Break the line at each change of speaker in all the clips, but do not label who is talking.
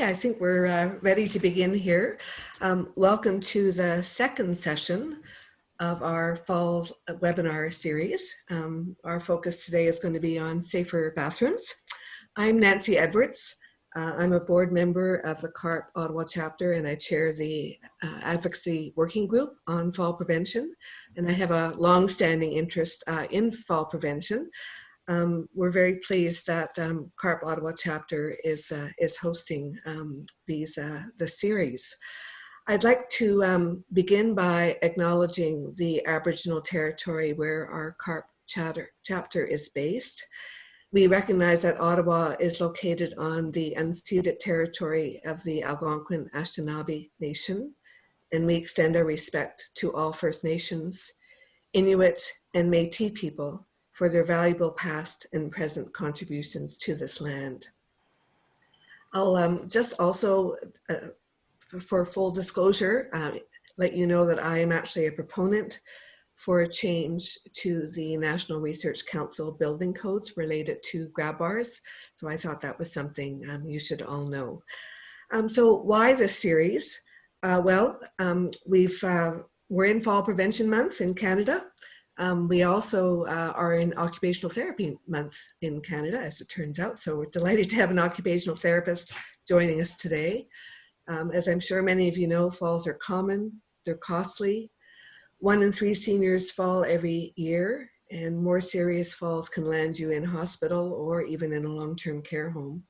I think we're ready to begin here. Welcome to the second session of our fall webinar series. Our focus today is going to be on safer bathrooms. I'm Nancy Edwards. I'm a board member of the CARP Ottawa chapter, and I chair the advocacy working group on fall prevention. And I have a long-standing interest in fall prevention. We're very pleased that CARP Ottawa chapter is hosting the series. I'd like to begin by acknowledging the Aboriginal territory where our CARP chapter is based. We recognize that Ottawa is located on the unceded territory of the Algonquin-Anishinaabe Nation, and we extend our respect to all First Nations, Inuit, and Métis people for their valuable past and present contributions to this land. I'll just also, for full disclosure, let you know that I am actually a proponent for a change to the National Research Council building codes related to grab bars. So I thought that was something you should all know. So why this series? We're in Fall Prevention Month in Canada. We also are in Occupational Therapy Month in Canada, as it turns out. So we're delighted to have an occupational therapist joining us today. As I'm sure many of you know, falls are common, they're costly. 1 in 3 seniors fall every year, and more serious falls can land you in hospital or even in a long-term care home.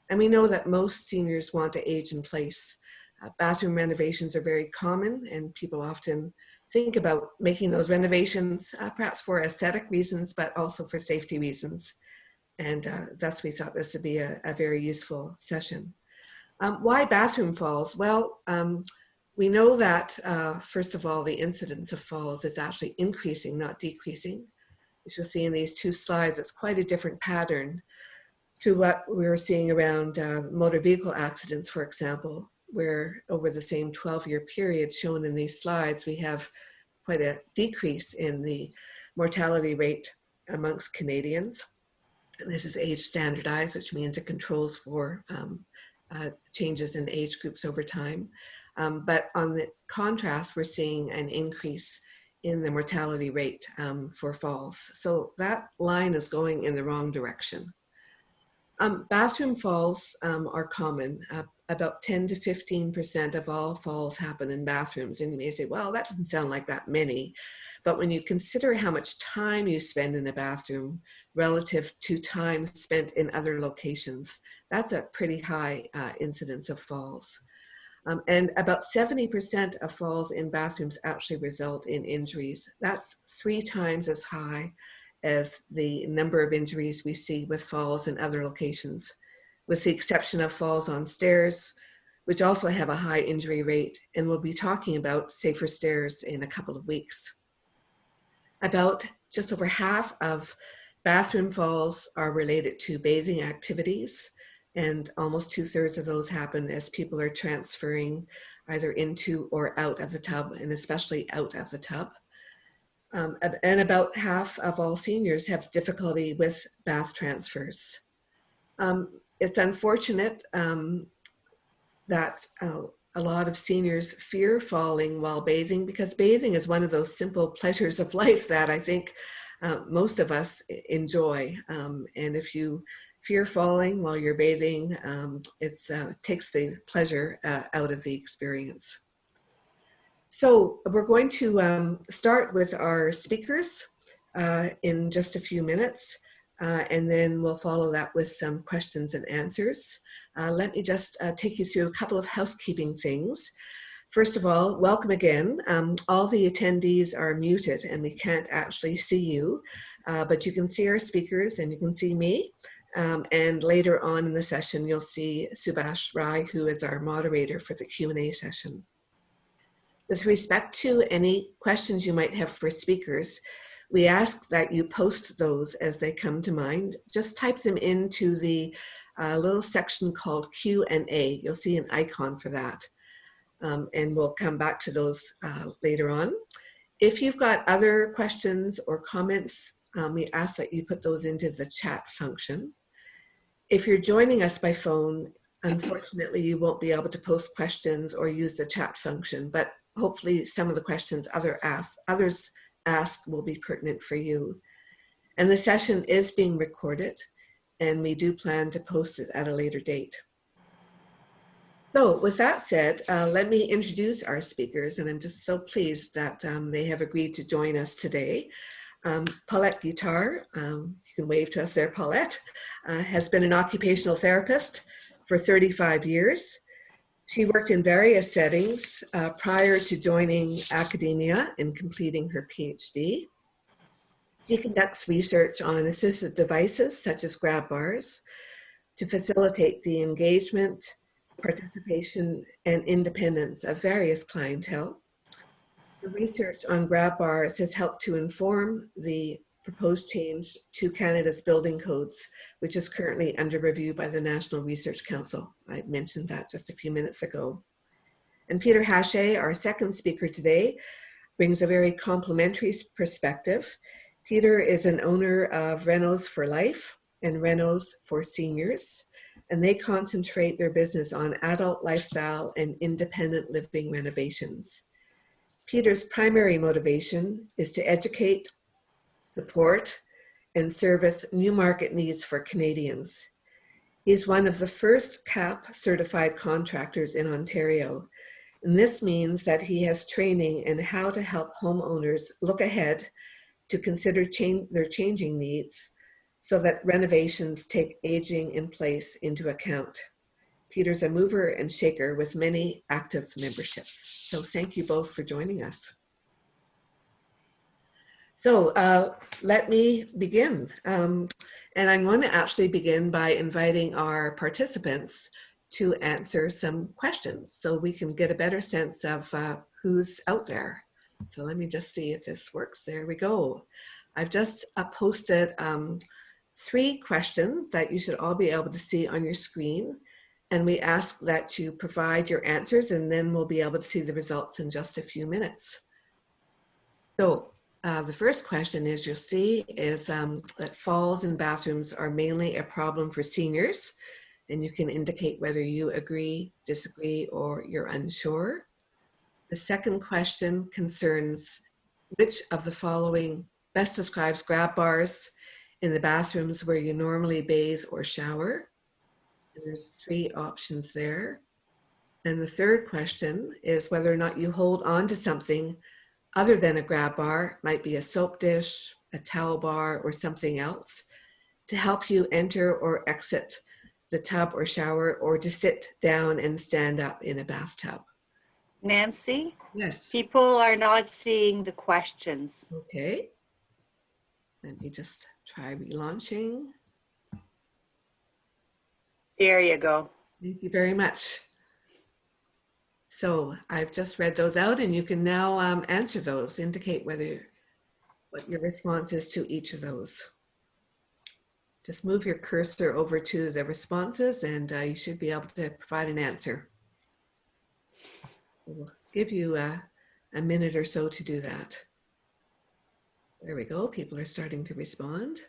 And we know that most seniors want to age in place. Bathroom renovations are very common, and people often think about making those renovations, perhaps for aesthetic reasons, but also for safety reasons. And thus we thought this would be a very useful session. Why bathroom falls? Well, we know that, first of all, the incidence of falls is actually increasing, not decreasing. As you'll see in these 2 slides, it's quite a different pattern to what we were seeing around motor vehicle accidents, for example, where over the same 12-year period shown in these slides, we have quite a decrease in the mortality rate amongst Canadians. And this is age standardized, which means it controls for changes in age groups over time. But on the contrast, we're seeing an increase in the mortality rate for falls. So that line is going in the wrong direction. Bathroom falls are common. About 10 to 15% of all falls happen in bathrooms. And you may say, well, that doesn't sound like that many. But when you consider how much time you spend in a bathroom relative to time spent in other locations, that's a pretty high incidence of falls. And about 70% of falls in bathrooms actually result in injuries. That's 3 times as high as the number of injuries we see with falls in other locations, with the exception of falls on stairs, which also have a high injury rate, and we'll be talking about safer stairs in a couple of weeks. About just over half of bathroom falls are related to bathing activities, and almost 2/3 of those happen as people are transferring either into or out of the tub, and especially out of the tub. And about half of all seniors have difficulty with bath transfers. It's unfortunate that a lot of seniors fear falling while bathing, because bathing is one of those simple pleasures of life that I think most of us enjoy. And if you fear falling while you're bathing, it takes the pleasure out of the experience. So we're going to start with our speakers in just a few minutes, and then we'll follow that with some questions and answers. Let me just take you through a couple of housekeeping things. First of all, welcome again. All the attendees are muted and we can't actually see you, but you can see our speakers and you can see me. And later on in the session, you'll see Subhash Rai, who is our moderator for the Q&A session. With respect to any questions you might have for speakers, we ask that you post those as they come to mind. Just type them into the little section called Q&A. You'll see an icon for that. And we'll come back to those later on. If you've got other questions or comments, we ask that you put those into the chat function. If you're joining us by phone, Unfortunately, you won't be able to post questions or use the chat function, but hopefully some of the questions others ask will be pertinent for you. And the session is being recorded, and we do plan to post it at a later date. So with that said, let me introduce our speakers, and I'm just so pleased that they have agreed to join us today. Paulette Guitar, you can wave to us there, Paulette, has been an occupational therapist for 35 years. She worked in various settings prior to joining academia and completing her PhD. She conducts research on assistive devices such as grab bars to facilitate the engagement, participation, and independence of various clientele. The research on grab bars has helped to inform the proposed change to Canada's building codes, which is currently under review by the National Research Council. I mentioned that just a few minutes ago. And Peter Hache, our second speaker today, brings a very complementary perspective. Peter is an owner of Renos for Life and Renos for Seniors, and they concentrate their business on adult lifestyle and independent living renovations. Peter's primary motivation is to educate, support, and service new market needs for Canadians. He's one of the first CARP certified contractors in Ontario, and this means that he has training in how to help homeowners look ahead to consider their changing needs so that renovations take aging in place into account. Peter's a mover and shaker with many active memberships. So thank you both for joining us. So let me begin. And I'm going to actually begin by inviting our participants to answer some questions so we can get a better sense of who's out there. So let me just see if this works. There we go. I've just posted 3 questions that you should all be able to see on your screen. And we ask that you provide your answers, and then we'll be able to see the results in just a few minutes. So the first question is, you'll see, is that falls in bathrooms are mainly a problem for seniors. And you can indicate whether you agree, disagree, or you're unsure. The second question concerns which of the following best describes grab bars in the bathrooms where you normally bathe or shower. There's 3 options there. And the third question is whether or not you hold on to something other than a grab bar, might be a soap dish, a towel bar, or something else, to help you enter or exit the tub or shower, or to sit down and stand up in a bathtub.
Nancy?
Yes.
People are not seeing the questions.
Okay. Let me just try relaunching.
There you go.
Thank you very much. So I've just read those out, and you can now answer those, indicate what your response is to each of those. Just move your cursor over to the responses, and you should be able to provide an answer. We'll give you a minute or so to do that. There we go. People are starting to respond.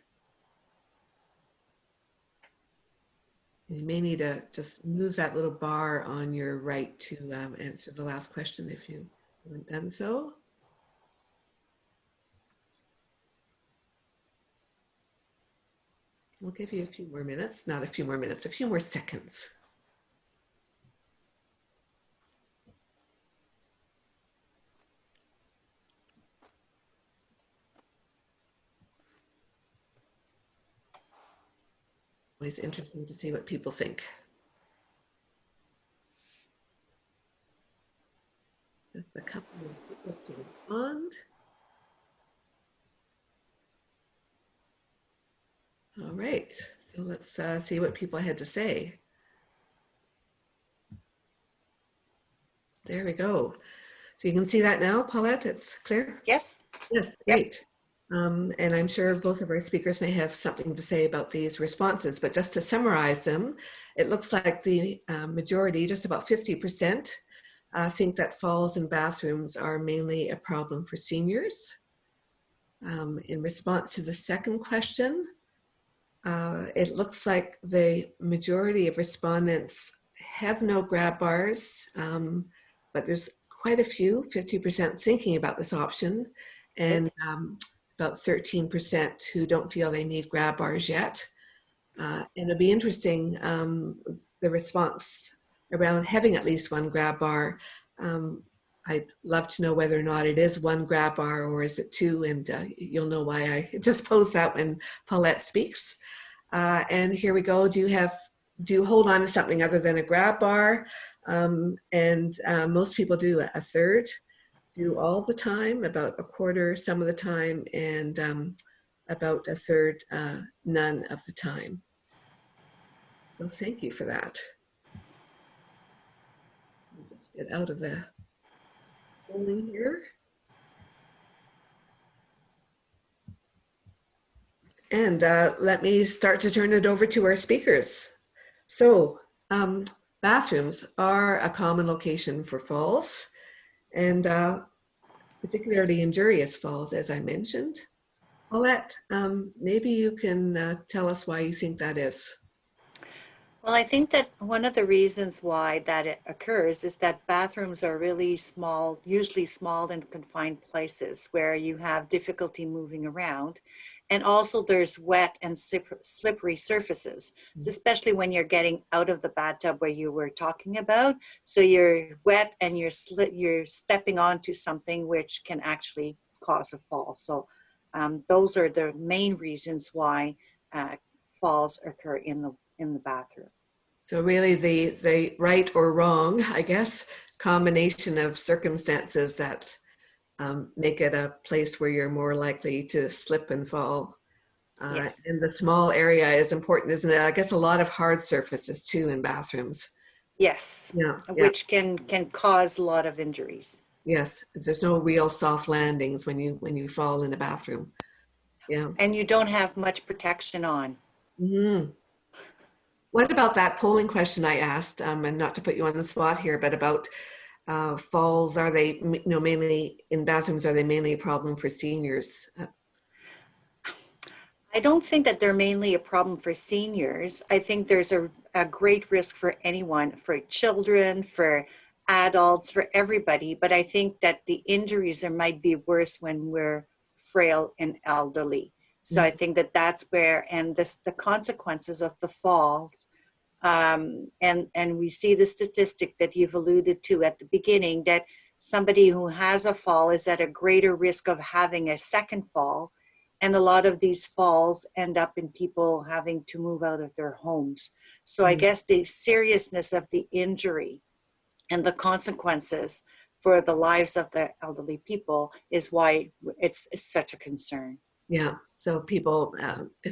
You may need to just move that little bar on your right to answer the last question if you haven't done so. We'll give you a few more minutes, not a few more minutes, a few more seconds. Always interesting to see what people think. Just a couple of people to respond. All right, so let's see what people had to say. There we go. So you can see that now, Paulette, it's clear?
Yes.
Yes, great. Yep. And I'm sure both of our speakers may have something to say about these responses, but just to summarize them, it looks like the majority, just about 50%, think that falls in bathrooms are mainly a problem for seniors. In response to the second question, it looks like the majority of respondents have no grab bars, but there's quite a few, 50% thinking about this option, and about 13% who don't feel they need grab bars yet. And it'll be interesting, the response around having at least one grab bar. I'd love to know whether or not it is one grab bar or is it two, and you'll know why I just posed that when Paulette speaks. And here we go. Do you hold on to something other than a grab bar? Most people do a third, do all the time, about a quarter some of the time, and about a third none of the time. So thank you for that. I'll just get out of the polling here. And let me start to turn it over to our speakers. So bathrooms are a common location for falls, and particularly injurious falls, as I mentioned. Paulette, maybe you can tell us why you think that is.
Well, I think that one of the reasons why that it occurs is that bathrooms are really small, usually small and confined places where you have difficulty moving around. And also there's wet and slippery surfaces, so especially when you're getting out of the bathtub where you were talking about. So you're wet and you're stepping onto something which can actually cause a fall. So those are the main reasons why falls occur in the bathroom.
So really the right or wrong, I guess, combination of circumstances that make it a place where you're more likely to slip and fall.
Yes.
And the small area is important, isn't it? I guess a lot of hard surfaces too in bathrooms.
Yes.
Yeah.
Which can cause a lot of injuries.
Yes. There's no real soft landings when you fall in a bathroom. Yeah.
And you don't have much protection on.
Mm-hmm. What about that polling question I asked, and not to put you on the spot here, but about falls, are they, mainly in bathrooms, are they mainly a problem for seniors?
I don't think that they're mainly a problem for seniors. I think there's a great risk for anyone, for children, for adults, for everybody. But I think that the injuries there might be worse when we're frail and elderly. So I think that that's where, and the consequences of the falls, and we see the statistic that you've alluded to at the beginning, that somebody who has a fall is at a greater risk of having a second fall. And a lot of these falls end up in people having to move out of their homes. So I guess the seriousness of the injury and the consequences for the lives of the elderly people is why it's such a concern.
Yeah, so people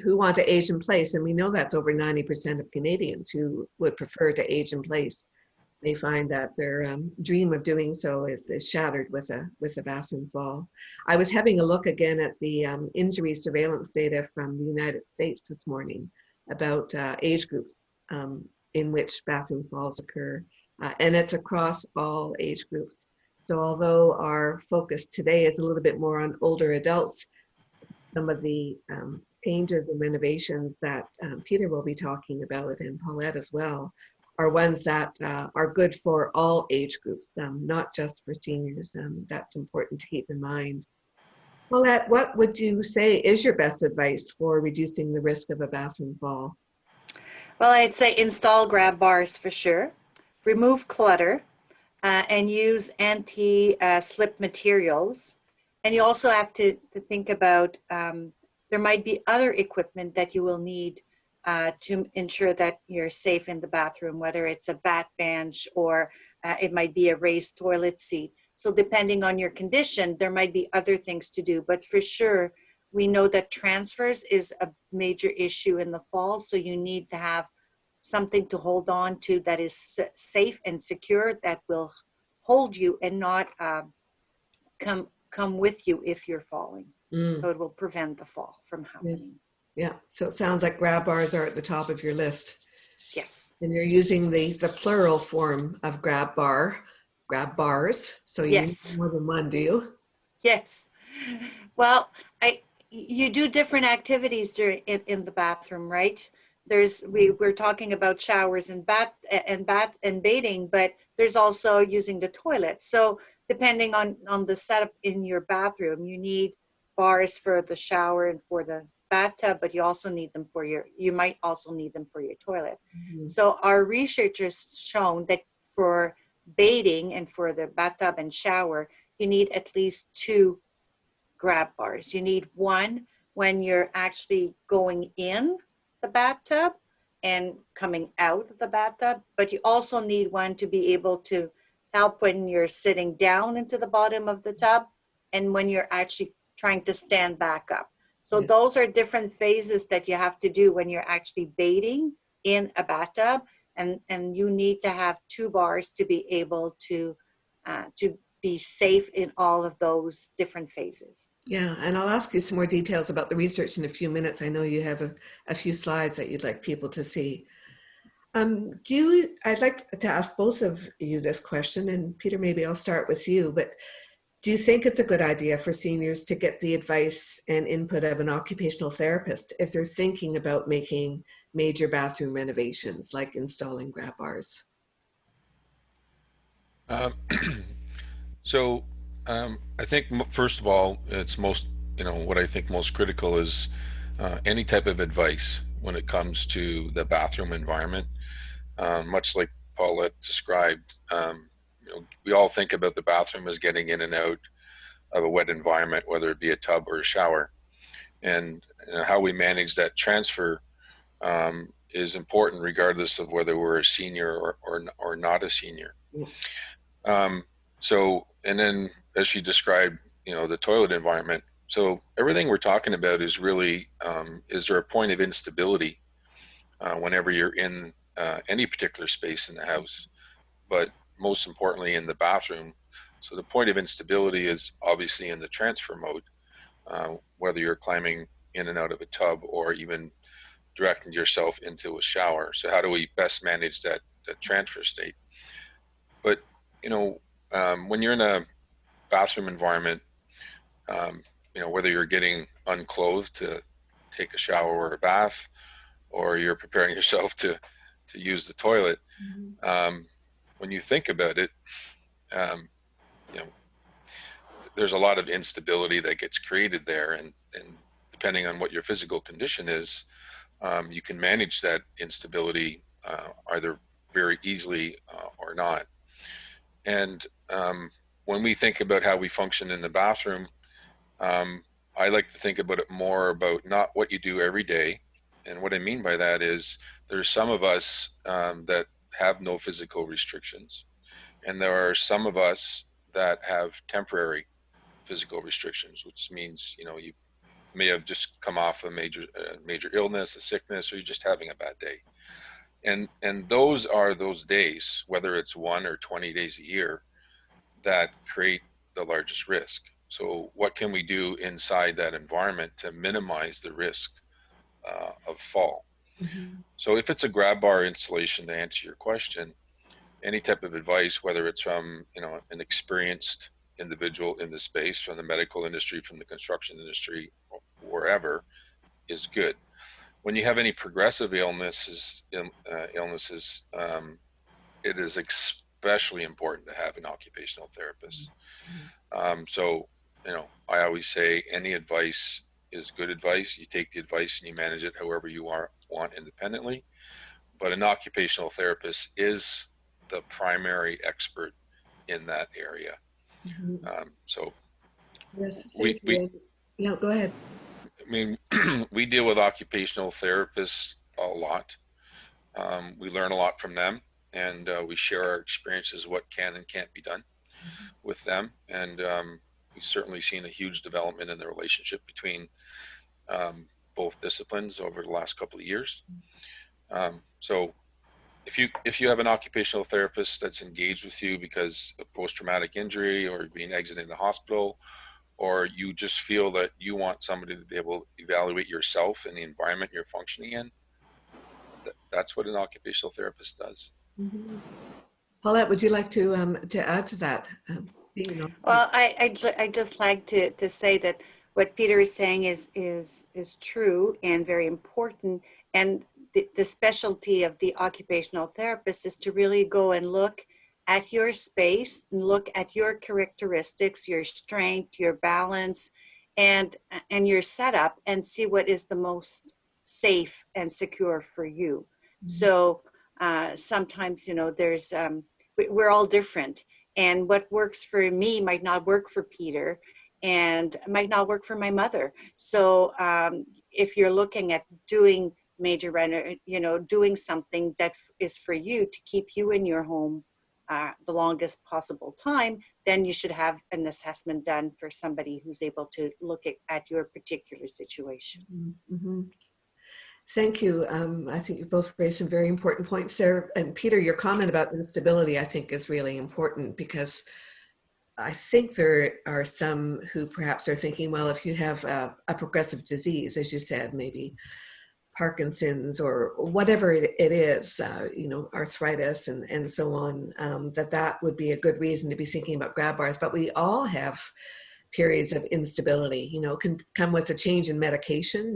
who want to age in place, and we know that's over 90% of Canadians who would prefer to age in place, they find that their dream of doing so is shattered with a bathroom fall. I was having a look again at the injury surveillance data from the United States this morning about age groups in which bathroom falls occur, and it's across all age groups. So although our focus today is a little bit more on older adults, some of the changes and renovations that Peter will be talking about, and Paulette as well, are ones that are good for all age groups, not just for seniors. That's important to keep in mind. Paulette, what would you say is your best advice for reducing the risk of a bathroom fall?
Well, I'd say install grab bars for sure, remove clutter, and use anti-slip materials. And you also have to think about, there might be other equipment that you will need to ensure that you're safe in the bathroom, whether it's a bath bench or it might be a raised toilet seat. So depending on your condition, there might be other things to do, but for sure, we know that transfers is a major issue in the fall. So you need to have something to hold on to that is safe and secure, that will hold you and not come with you if you're falling. So it will prevent the fall from happening.
Yes. Yeah, so it sounds like grab bars are at the top of your list.
Yes.
And you're using the plural form of grab bars. So you need more than one, do you?
Yes. Well, you do different activities in the bathroom, right? we're talking about showers and bath and bathing, but there's also using the toilet. So depending on the setup in your bathroom, you need bars for the shower and for the bathtub, but you also need them for you might also need them for your toilet.
Mhm.
So our research has shown that for bathing and for the bathtub and shower, you need at least two grab bars. You need one when you're actually going in the bathtub and coming out of the bathtub, but you also need one to be able to help when you're sitting down into the bottom of the tub and when you're actually trying to stand back up. So
Yeah.
those are different phases that you have to do when you're actually bathing in a bathtub, and you need to have two bars to be able to be safe in all of those different phases.
Yeah, and I'll ask you some more details about the research in a few minutes. I know you have a few slides that you'd like people to see. I'd like to ask both of you this question, and Peter, maybe I'll start with you, but do you think it's a good idea for seniors to get the advice and input of an occupational therapist if they're thinking about making major bathroom renovations, like installing grab bars?
Um, so I think first of all, it's most, what I think most critical is any type of advice when it comes to the bathroom environment. Much like Paulette described, we all think about the bathroom as getting in and out of a wet environment, whether it be a tub or a shower, and how we manage that transfer is important, regardless of whether we're a senior or not a senior.
Yeah.
Um, and then as she described, the toilet environment. So everything we're talking about is really, is there a point of instability whenever you're in any particular space in the house, but most importantly in the bathroom. So the point of instability is obviously in the transfer mode, whether you're climbing in and out of a tub or even directing yourself into a shower. So how do we best manage that transfer state? But when you're in a bathroom environment, whether you're getting unclothed to take a shower or a bath, or you're preparing yourself to use the toilet, when you think about it, um, you know, there's a lot of instability that gets created there, and depending on what your physical condition is, you can manage that instability either very easily or not. And when we think about how we function in the bathroom, I like to think about it more about not what you do every day. And what I mean by that is there's some of us that have no physical restrictions, and there are some of us that have temporary physical restrictions, which means you may have just come off a major illness, a sickness, or you're just having a bad day. And those are those days, whether it's 1 or 20 days a year, that create the largest risk. So what can we do inside that environment to minimize the risk of fall?
Mhm.
So if it's a grab bar installation, to answer your question, any type of advice, whether it's from an experienced individual in the space, from the medical industry, from the construction industry, or wherever, is good. When you have any progressive illnesses, it is especially important to have an occupational therapist. So, I always say any advice is good advice. You take the advice and you manage it however you want independently. But an occupational therapist is the primary expert in that area.
Mhm.
So
Yes,
we,
thank you. Yeah, go ahead.
I mean, we deal with occupational therapists a lot. We learn a lot from them, and we share our experiences, what can and can't be done with them. And we've certainly seen a huge development in the relationship between both disciplines over the last couple of years. So if you have an occupational therapist that's engaged with you because of post-traumatic injury or being exited in the hospital, or you just feel that you want somebody to be able to evaluate yourself and the environment you're functioning in, that's what an occupational therapist does.
Mhm. Paulette, would you like to add to that? Being an
Well,
occupational.
I just like to say that what Peter is saying is true and very important. And the specialty of the occupational therapist is to really go and look at your space and look at your characteristics, your strength, your balance, and your setup, and see what is the most safe and secure for you.
Mhm.
So sometimes, you know, there's we're all different, and what works for me might not work for Peter, and might not work for my mother. So if you're looking at doing major you know, doing something that is for you to keep you in your home the longest possible time, then you should have an assessment done for somebody who's able to look at your particular situation.
Mm-hmm. Thank you. I think you've both raised some very important points there. And Peter, your comment about instability, I think, is really important, because I think there are some who perhaps are thinking, well, if you have a progressive disease, as you said, maybe Parkinson's or whatever it is, you know, arthritis and so on, that would be a good reason to be thinking about grab bars. But we all have periods of instability. You know, can come with a change in medication.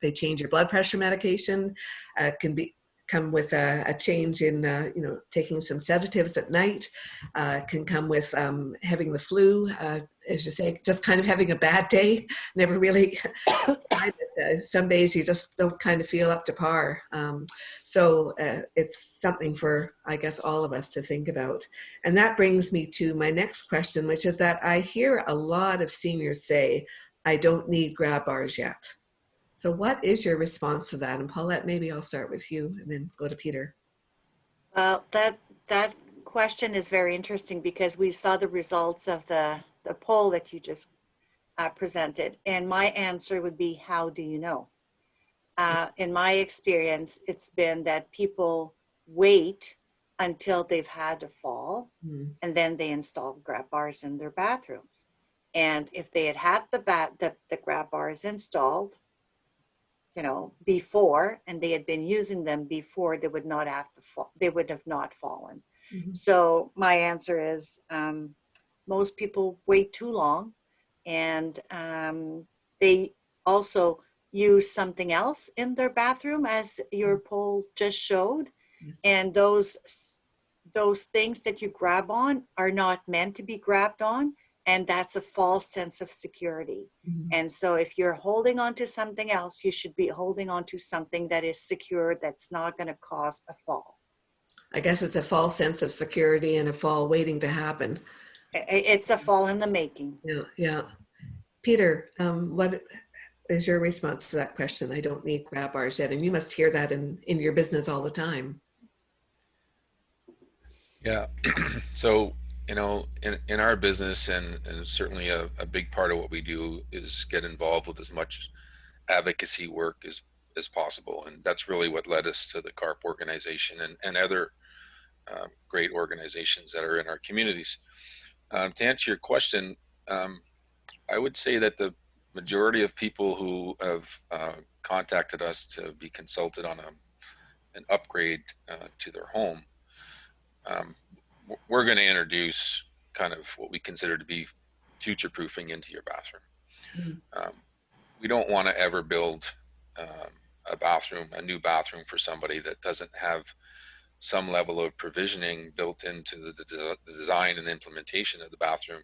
They change your blood pressure medication. Can come with a change in you know, taking some sedatives at night. Can come with having the flu, as you say, just kind of having a bad day. Never really. Some days you just don't kind of feel up to par. So it's something for, I guess, all of us to think about. And that brings me to my next question, which is that I hear a lot of seniors say, I don't need grab bars yet. So what is your response to that? And Paulette, maybe I'll start with you and then go to Peter.
Well, that question is very interesting, because we saw the results of the poll that you just presented. And my answer would be, how do you know? In my experience, it's been that people wait until they've had a fall, and then they install grab bars in their bathrooms. And if they had the grab bars installed, you know, before, and they had been using them before, they would not have to fall, they would have not fallen.
Mm-hmm.
So my answer is, most people wait too long, and they also use something else in their bathroom, as your poll just showed.
Yes.
And those things that you grab on are not meant to be grabbed on, and that's a false sense of security.
Mm-hmm.
And so if you're holding on to something else, you should be holding on to something that is secure, that's not going to cause a fall.
I guess it's a false sense of security and a fall waiting to happen.
It's a fall in the making.
Yeah, yeah. Peter, what is your response to that question? I don't need grab bars yet. And you must hear that in your business all the time.
Yeah. So, you know, in our business, and certainly a big part of what we do is get involved with as much advocacy work as possible. And that's really what led us to the CARP organization and other great organizations that are in our communities. To answer your question, I would say that the majority of people who have contacted us to be consulted on an upgrade to their home, we're going to introduce kind of what we consider to be future proofing into your bathroom.
Mm-hmm.
We don't want to ever build a new bathroom for somebody that doesn't have some level of provisioning built into the design and implementation of the bathroom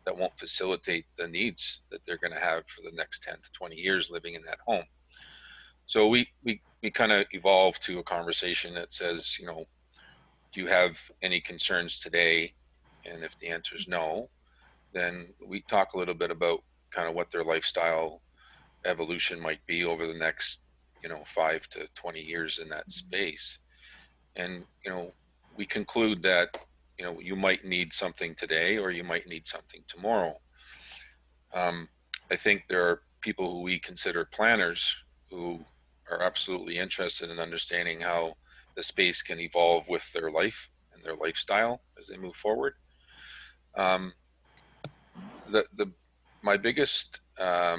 that won't facilitate the needs that they're going to have for the next 10 to 20 years living in that home. So we kind of evolved to a conversation that says, you know, do you have any concerns today? And if the answer is no, then we talk a little bit about kind of what their lifestyle evolution might be over the next, you know, 5 to 20 years in that space. And, you know, we conclude that, you know, you might need something today or you might need something tomorrow. I think there are people who we consider planners who are absolutely interested in understanding how the space can evolve with their life and their lifestyle as they move forward. My biggest, I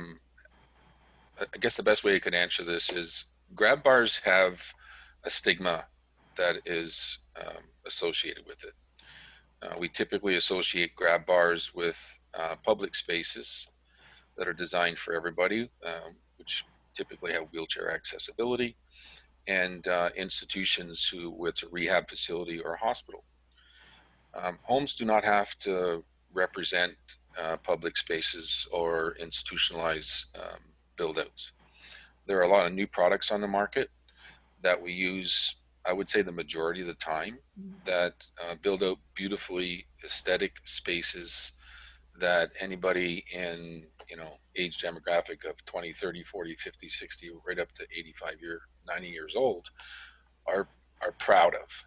guess the best way I could answer this is grab bars have a stigma that is associated with it. We typically associate grab bars with public spaces that are designed for everybody, which typically have wheelchair accessibility. and institutions with a rehab facility or a hospital. Homes do not have to represent public spaces or institutionalized build outs. There are a lot of new products on the market that we use, I would say the majority of the time, that build out beautifully aesthetic spaces that anybody in, age demographic of 20, 30, 40, 50, 60, right up to 90 years old are proud of.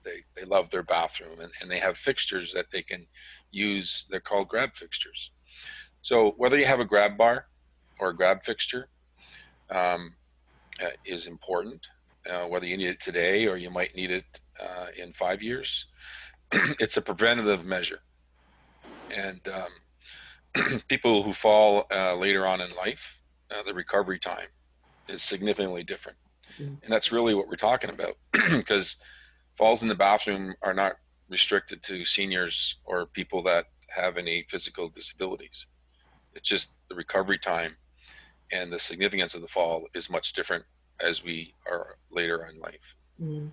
They love their bathroom, and they have fixtures that they can use. They're called grab fixtures. So whether you have a grab bar or a grab fixture is important. Whether you need it today or you might need it in 5 years, it's a preventative measure. And people who fall later on in life, the recovery time is significantly different. And that's really what we're talking about, because falls in the bathroom are not restricted to seniors or people that have any physical disabilities. It's just the recovery time and the significance of the fall is much different as we are later in life.
Mm.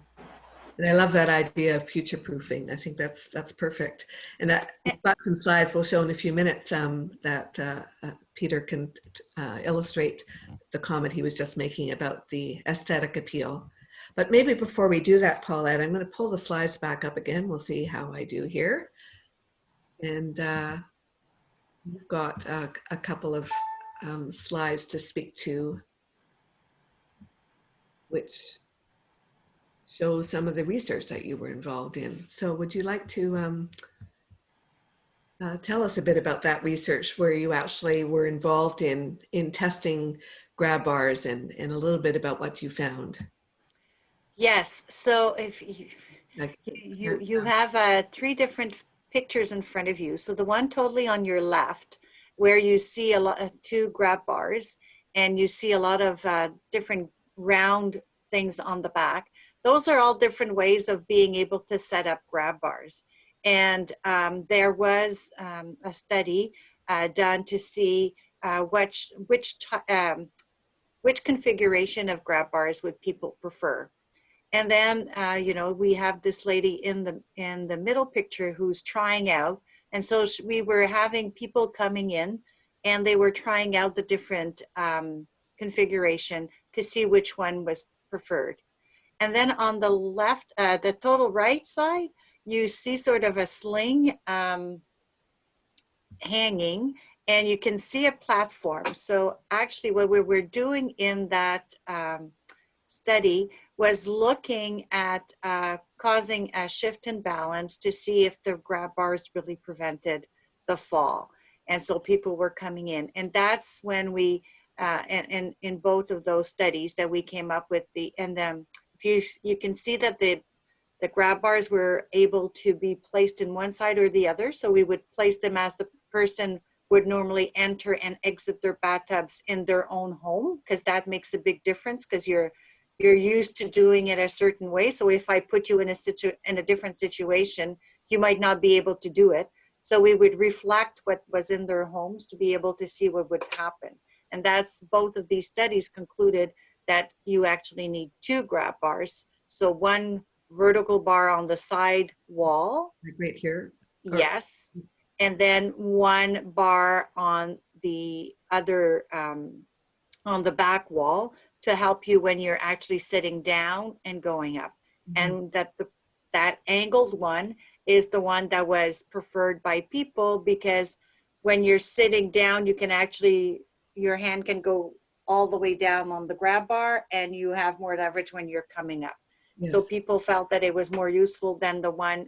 And I love that idea of future proofing. I think that's perfect. And we've got some slides we'll show in a few minutes that Peter can illustrate the comment he was just making about the aesthetic appeal. But maybe before we do that, Paulette, I'm going to pull the slides back up again. We'll see how I do here. And we've got a couple of slides to speak to, which show some of the research that you were involved in. So would you like to tell us a bit about that research where you actually were involved in testing grab bars and a little bit about what you found?
Yes, so if you have 3 different pictures in front of you. So the one totally on your left, where you see a lot of 2 grab bars, and you see a lot of different round things on the back. Those are all different ways of being able to set up grab bars. And there was a study done to see which configuration of grab bars would people prefer. And then, we have this lady in the middle picture who's trying out. And so we were having people coming in, and they were trying out the different configuration to see which one was preferred. And then on the left, the total right side, you see sort of a sling hanging, and you can see a platform. So actually what we were doing in that study was looking at causing a shift in balance to see if the grab bars really prevented the fall. And so people were coming in. And that's when we, in both of those studies that we came up with you can see that the grab bars were able to be placed in one side or the other. So we would place them as the person would normally enter and exit their bathtubs in their own home, because that makes a big difference, because you're used to doing it a certain way. So if I put you in a different situation, you might not be able to do it. So we would reflect what was in their homes to be able to see what would happen. And that's, both of these studies concluded that you actually need 2 grab bars. So one vertical bar on the side wall.
Right here.
Yes. And then one bar on the other, on the back wall, to help you when you're actually sitting down and going up. Mm-hmm. And that angled one is the one that was preferred by people, because when you're sitting down, you can actually, your hand can go all the way down on the grab bar, and you have more leverage when you're coming up. Yes. So people felt that it was more useful than the one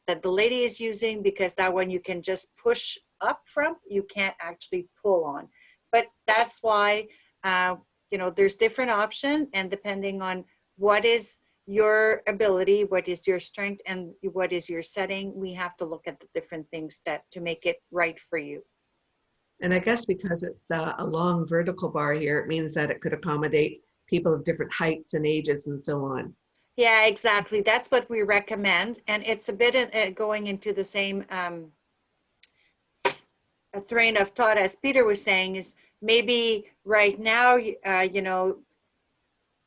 that the lady is using, because that one you can just push up from, you can't actually pull on. But that's why, there's different options, and depending on what is your ability, what is your strength, and what is your setting, we have to look at the different things to make it right for you.
And I guess because it's a long vertical bar here, it means that it could accommodate people of different heights and ages and so on.
Yeah, exactly. That's what we recommend. And it's a bit going into the same train of thought as Peter was saying, is maybe right now,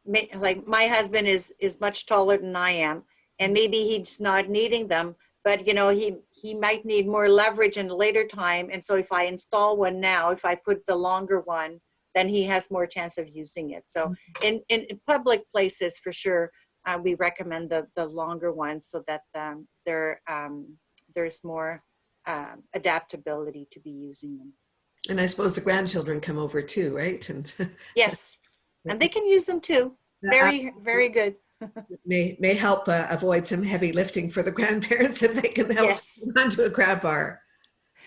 like my husband is much taller than I am, and maybe he's not needing them, but you know, he might need more leverage in a later time. And so if I install one now, if I put the longer one, then he has more chance of using it. So in public places, for sure, we recommend the longer ones, so that there's more adaptability to be using them.
And I suppose the grandchildren come over too, right? And
Yes, and they can use them too.
that
Very, very good.
may help avoid some heavy lifting for the grandparents if they can help
Yes.
onto a grab bar.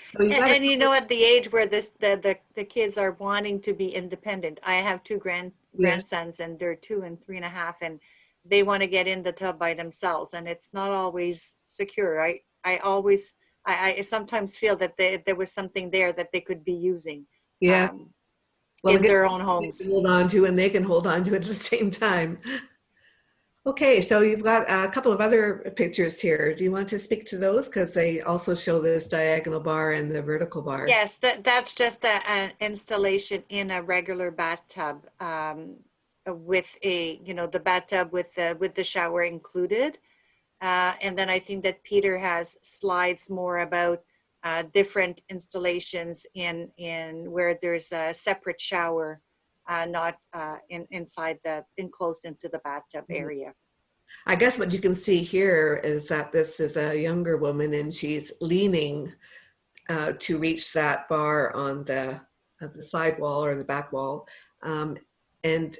So you've got
And you know, at the age where the kids are wanting to be independent, I have two
Yes.
grandsons, and they're 2 and 3.5, and they want to get in the tub by themselves, and it's not always secure. I sometimes feel that there was something there that they could be using
Yeah. Well,
in
again,
their own
they
homes.
can hold on to and they can hold on to it at the same time. Okay, so you've got a couple of other pictures here. Do you want to speak to those? Because they also show this diagonal bar and the vertical bar.
Yes, that's just an installation in a regular bathtub, with a, you know, the bathtub with the shower included. And then I think that Peter has slides more about different installations in where there's a separate shower, not inside the enclosed into the bathtub area.
I guess what you can see here is that this is a younger woman and she's leaning to reach that bar on the side wall or the back wall. And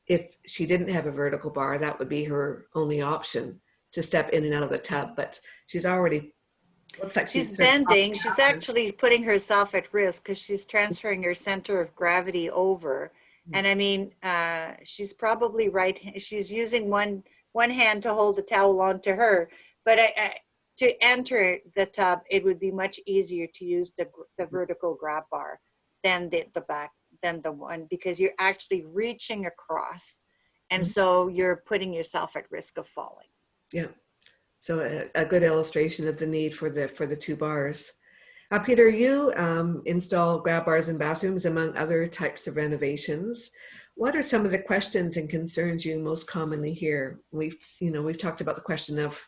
if she didn't have a vertical bar, that would be her only option to step in and out of the tub. But she's already, looks like
She's
sort of
bending. She's actually putting herself at risk because she's transferring her center of gravity over. And I mean, she's probably right. She's using one hand to hold the towel onto her, but to enter the tub, it would be much easier to use the vertical grab bar than the back, than the one, because you're actually reaching across, and so you're putting yourself at risk of falling.
Yeah. So a good illustration of the need for the two bars. Peter, you install grab bars in bathrooms among other types of renovations. What are some of the questions and concerns you most commonly hear? We've talked about the question of,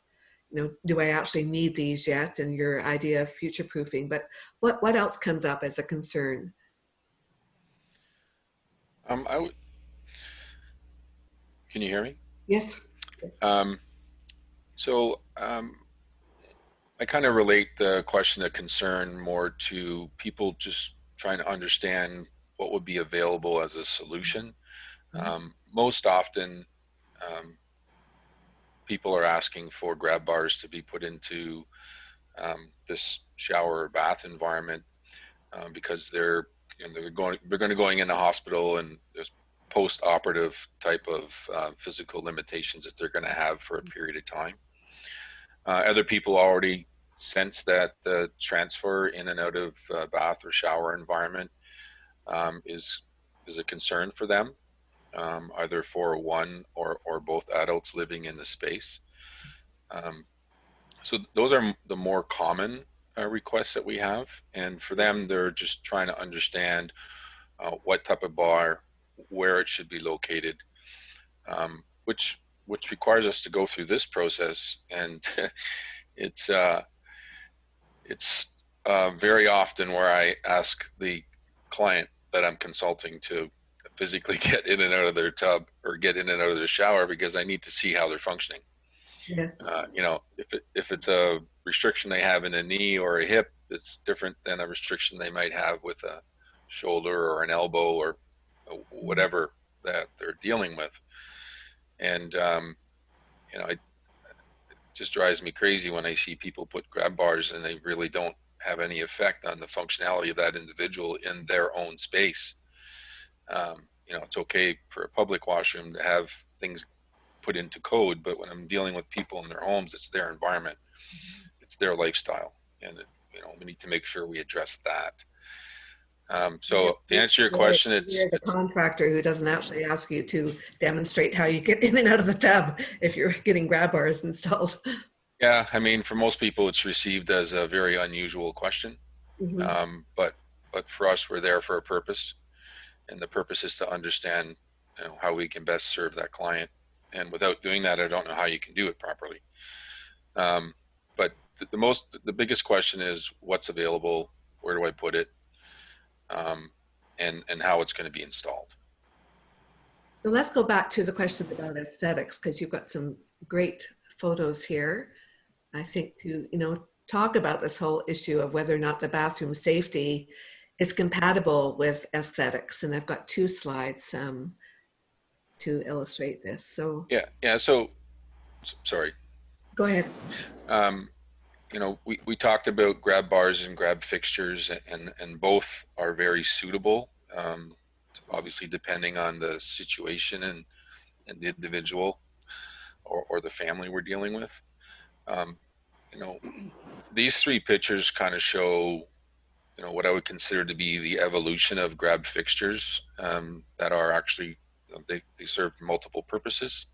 do I actually need these yet? And your idea of future proofing, but what else comes up as a concern?
Can you hear me?
Yes.
I kind of relate the question of concern more to people just trying to understand what would be available as a solution. Most often, people are asking for grab bars to be put into this shower or bath environment because they're going to going in the hospital, and there's post-operative type of physical limitations that they're going to have for a period of time. Other people already sense that the transfer in and out of bath or shower environment is a concern for them, either for one or both adults living in the space. So those are the more common requests that we have, and for them, they're just trying to understand what type of bar, where it should be located, which requires us to go through this process, and it's very often where I ask the client that I'm consulting to physically get in and out of their tub or get in and out of their shower, because I need to see how they're functioning.
Yes.
If it's a restriction they have in a knee or a hip, it's different than a restriction they might have with a shoulder or an elbow or whatever that they're dealing with. And it just drives me crazy when I see people put grab bars and they really don't have any effect on the functionality of that individual in their own space. It's okay for a public washroom to have things put into code, but when I'm dealing with people in their homes, it's their environment, it's their lifestyle, and we need to make sure we address that. So to answer your question,
you're the contractor who doesn't actually ask you to demonstrate how you get in and out of the tub if you're getting grab bars installed.
Yeah, I mean, for most people, it's received as a very unusual question, but for us, we're there for a purpose, and the purpose is to understand how we can best serve that client. And without doing that, I don't know how you can do it properly. But the biggest question is what's available, where do I put it, and how it's going to be installed.
So let's go back to the question about aesthetics, because you've got some great photos here. I think to, talk about this whole issue of whether or not the bathroom safety is compatible with aesthetics. And I've got two slides to illustrate this. So
Yeah. So sorry.
go ahead.
We talked about grab bars and grab fixtures, and both are very suitable. Obviously, depending on the situation and the individual or the family we're dealing with. Um, you know, these three pictures kind of show, what I would consider to be the evolution of grab fixtures that are actually, they serve multiple purposes.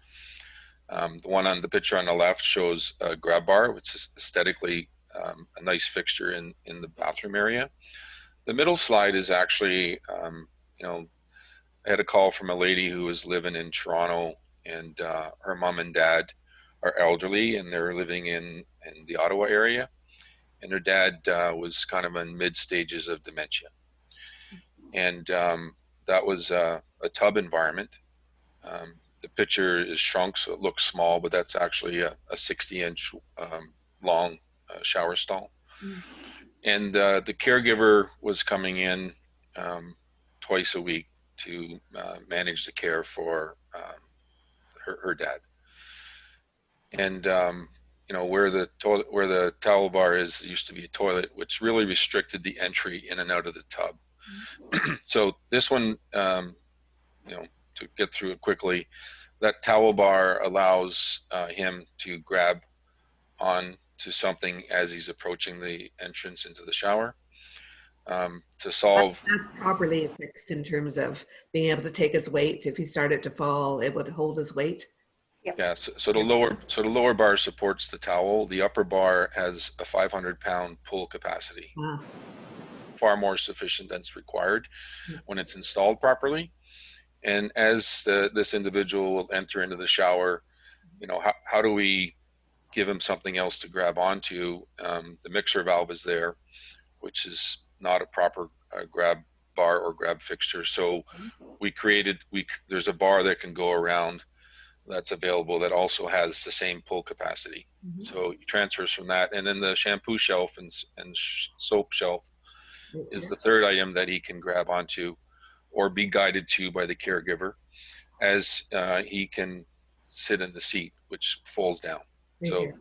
The one on the picture on the left shows a grab bar, which is aesthetically a nice fixture in the bathroom area. The middle slide is actually, I had a call from a lady who was living in Toronto, and her mom and dad are elderly, and they're living in the Ottawa area. And her dad was kind of in mid stages of dementia. And that was a tub environment. The picture is shrunk, so it looks small, but that's actually a 60-inch long shower stall. Mm. And the caregiver was coming in twice a week to manage the care for her dad. And where the towel bar is, there used to be a toilet, which really restricted the entry in and out of the tub. Mm-hmm. So this one, to get through it quickly, that towel bar allows him to grab on to something as he's approaching the entrance into the shower. To solve,
that's properly fixed in terms of being able to take his weight. If he started to fall, it would hold his weight.
Yeah. So the lower bar supports the towel. The upper bar has a 500-pound pull capacity. Wow. Far more sufficient than's required when it's installed properly. And as this individual will enter into the shower, how do we give him something else to grab onto? The mixer valve is there, which is not a proper grab bar or grab fixture. So there's a bar that can go around that's available that also has the same pull capacity. Mm-hmm. So he transfers from that. And then the shampoo shelf and soap shelf is the third item that he can grab onto or be guided to by the caregiver as he can sit in the seat, which folds down. So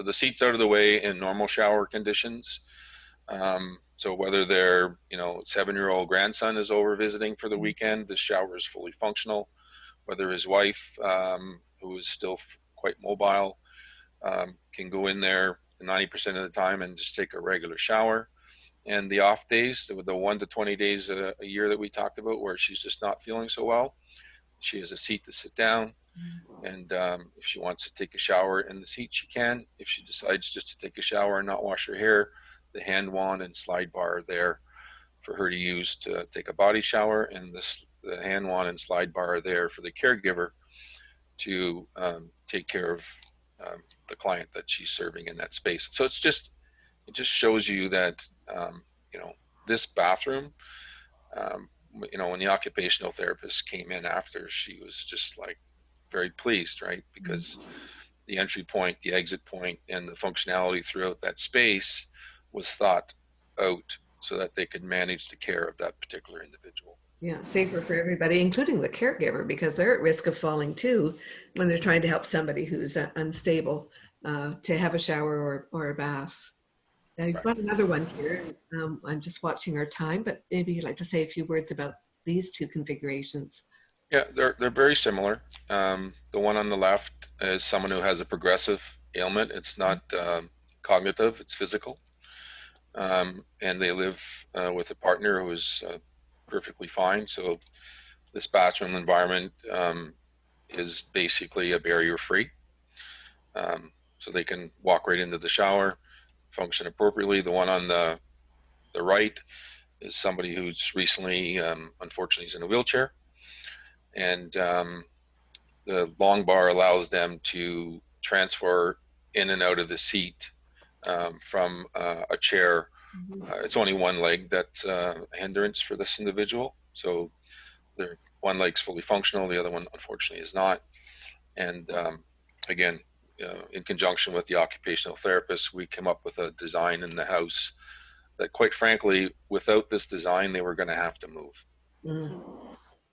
the seat's out of the way in normal shower conditions. So whether their 7-year-old grandson is over visiting for the weekend, the shower is fully functional. Whether his wife, who is still quite mobile, can go in there 90% of the time and just take a regular shower. And the off days, the 1 to 20 days a year that we talked about, where she's just not feeling so well, she has a seat to sit down. And if she wants to take a shower in the seat, she can. If she decides just to take a shower and not wash her hair, the hand wand and slide bar are there for her to use to take a body shower, and the hand wand and slide bar are there for the caregiver to take care of the client that she's serving in that space. So it just shows you that this bathroom, when the occupational therapist came in after, she was just like very pleased, right? Because the entry point, the exit point, and the functionality throughout that space was thought out so that they could manage the care of that particular individual.
Yeah, safer for everybody, including the caregiver, because they're at risk of falling too when they're trying to help somebody who's unstable to have a shower or a bath. Now you've got another one here. I'm just watching our time, but maybe you'd like to say a few words about these two configurations.
Yeah, they're very similar. The one on the left is someone who has a progressive ailment. It's not cognitive, it's physical. And they live with a partner who is perfectly fine. So this bathroom environment is basically a barrier-free. So they can walk right into the shower, function appropriately. The one on the right is somebody who's recently, unfortunately, is in a wheelchair. and the long bar allows them to transfer in and out of the seat from a chair. It's only one leg that's a hindrance for this individual. So their one leg's fully functional, the other one unfortunately is not. And again, in conjunction with the occupational therapist, we came up with a design in the house that, quite frankly, without this design, they were going to have to move.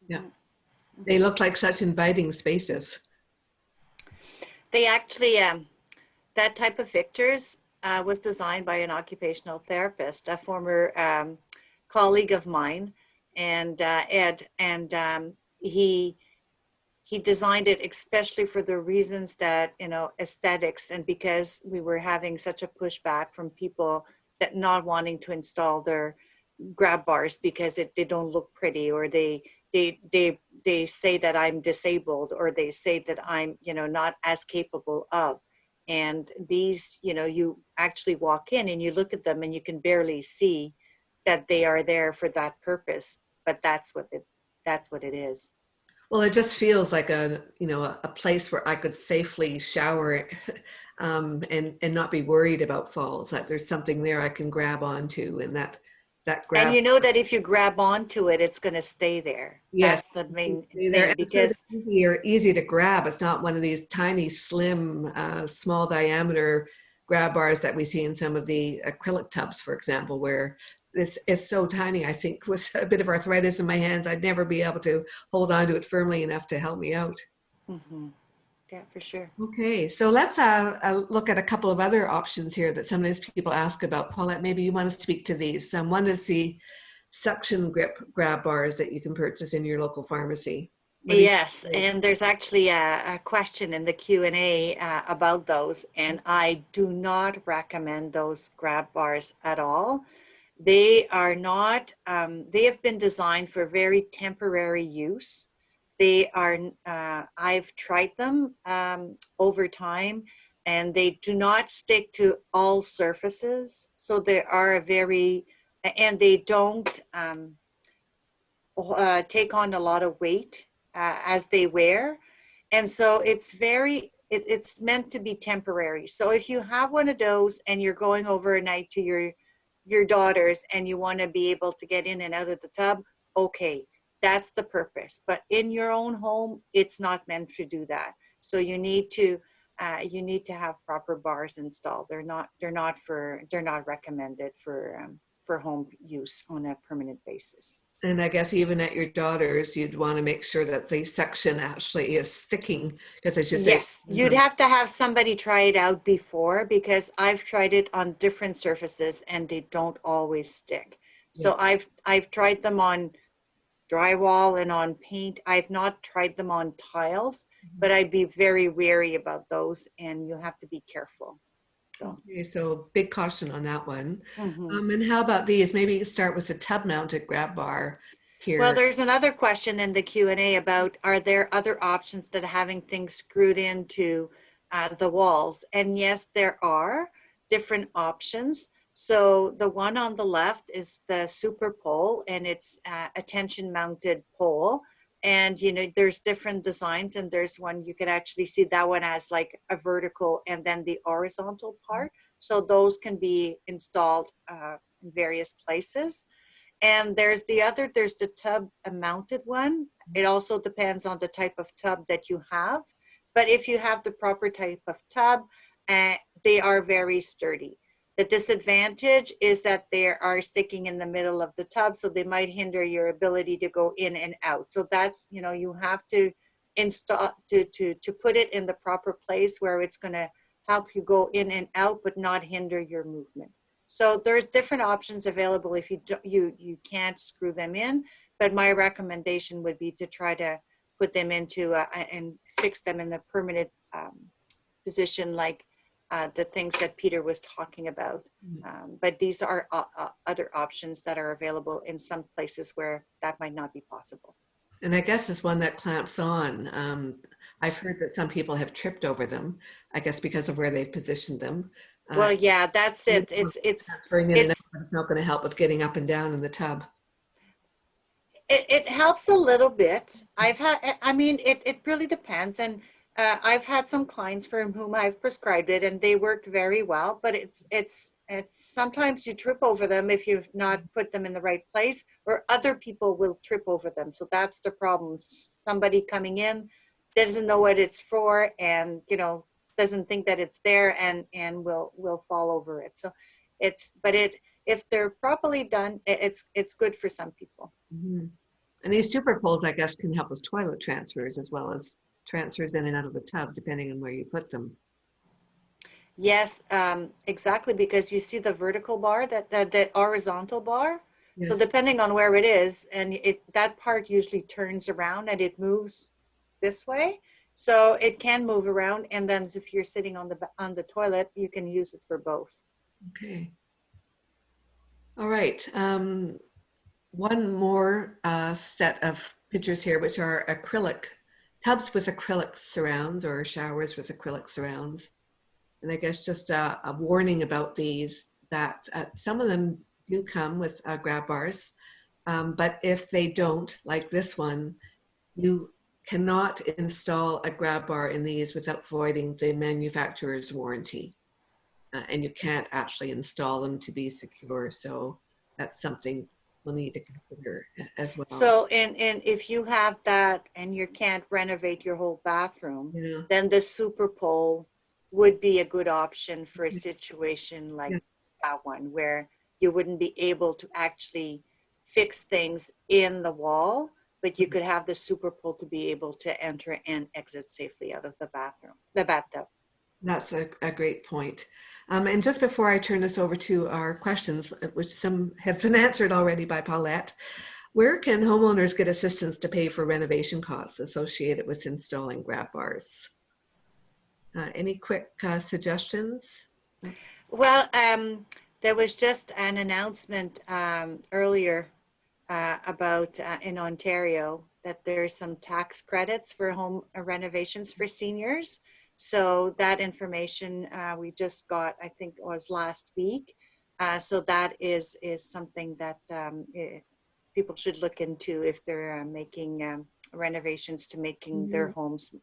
Yeah, they look like such inviting spaces.
They actually, that type of fixtures was designed by an occupational therapist, a former colleague of mine, and Ed, and he designed it especially for the reasons that, you know, aesthetics, and because we were having such a pushback from people that not wanting to install their grab bars because they don't look pretty, or they say that I'm disabled, or they say that I'm, you know, not as capable of. And these, you know, you actually walk in and you look at them and you can barely see that they are there for that purpose, but that's what it is.
Well, it just feels like a place where I could safely shower and not be worried about falls. That there's something there I can grab onto, and that grab.
And you know that if you grab onto it, it's going to stay there.
Yes,
That's the main
there.
thing, because
easy to grab. It's not one of these tiny, slim, small diameter grab bars that we see in some of the acrylic tubs, for example, where it's so tiny. I think with a bit of arthritis in my hands, I'd never be able to hold on to it firmly enough to help me out.
mm-hmm. Yeah, for sure.
Okay, so let's look at a couple of other options here that sometimes people ask about. Paulette, maybe you want to speak to these. One is the suction grip grab bars that you can purchase in your local pharmacy.
Yes, and there's actually a question in the Q&A about those, and I do not recommend those grab bars at all. They are not, they have been designed for very temporary use. They are, I've tried them over time, and they do not stick to all surfaces. So they are and they don't take on a lot of weight as they wear. And so it's meant to be temporary. So if you have one of those and you're going overnight to your daughters and you want to be able to get in and out of the tub, okay, that's the purpose. But in your own home, it's not meant to do that. So you need to have proper bars installed. They're not recommended for home use on a permanent basis.
And I guess even at your daughter's, you'd want to make sure that the suction actually is sticking, because as you say,
yes, you'd have to have somebody try it out before, because I've tried it on different surfaces and they don't always stick. So
yeah.
I've tried them on drywall and on paint. I've not tried them on tiles, but I'd be very wary about those, and you have to be careful. So,
okay, so big caution on that one. And how about these? Maybe start with the tub mounted grab bar here.
Well, there's another question in the Q&A about, are there other options that having things screwed into the walls? And yes, there are different options. So the one on the left is the super pole, and it's a tension mounted pole. And, you know, there's different designs, and there's one you can actually see that one has like a vertical and then the horizontal part. So those can be installed in various places. And there's the tub mounted one. It also depends on the type of tub that you have. But if you have the proper type of tub, they are very sturdy. The disadvantage is that they are sticking in the middle of the tub, so they might hinder your ability to go in and out. So that's, you know, you have to install to put it in the proper place where it's going to help you go in and out, but not hinder your movement. So there's different options available if you can't screw them in. But my recommendation would be to try to put them into and fix them in the permanent position, like the things that Peter was talking about. But these are other options that are available in some places where that might not be possible.
And I guess it's one that clamps on. I've heard that some people have tripped over them, I guess because of where they've positioned them.
Well, yeah, that's it. It's
not going to help with getting up and down in the tub.
It helps a little bit. I mean, it really depends. And I've had some clients for whom I've prescribed it and they worked very well, but it's sometimes you trip over them if you've not put them in the right place, or other people will trip over them. So that's the problem. Somebody coming in doesn't know what it's for, and, you know, doesn't think that it's there, and will fall over it. So if they're properly done, it's good for some people.
Mhm. And these super poles, I guess, can help with toilet transfers as well as transfers in and out of the tub, depending on where you put them.
Yes, exactly, because you see the vertical bar, the horizontal bar. So
Yes.
depending on where it is, and that part usually turns around and it moves this way. So it can move around, and then if you're sitting on the toilet, you can use it for both.
Okay. All right. One more set of pictures here, which are acrylic tubs with acrylic surrounds, or showers with acrylic surrounds. And I guess just a warning about these, that some of them do come with grab bars, but if they don't, like this one, you cannot install a grab bar in these without voiding the manufacturer's warranty. And you can't actually install them to be secure. So that's something we'll need to consider as well.
So, and if you have that and you can't renovate your whole bathroom,
Yeah.
then the super pole would be a good option for a situation like
Yeah.
that one, where you wouldn't be able to actually fix things in the wall, but you could have the super pole to be able to enter and exit safely out of the bathtub.
That's a great point. And just before I turn this over to our questions, which some have been answered already by Paulette, where can homeowners get assistance to pay for renovation costs associated with installing grab bars? Any quick suggestions?
Well, there was just an announcement earlier about in Ontario that there's some tax credits for home renovations for seniors. So that information we just got, I think it was last week. So that is something that people should look into if they're making renovations to making their homes,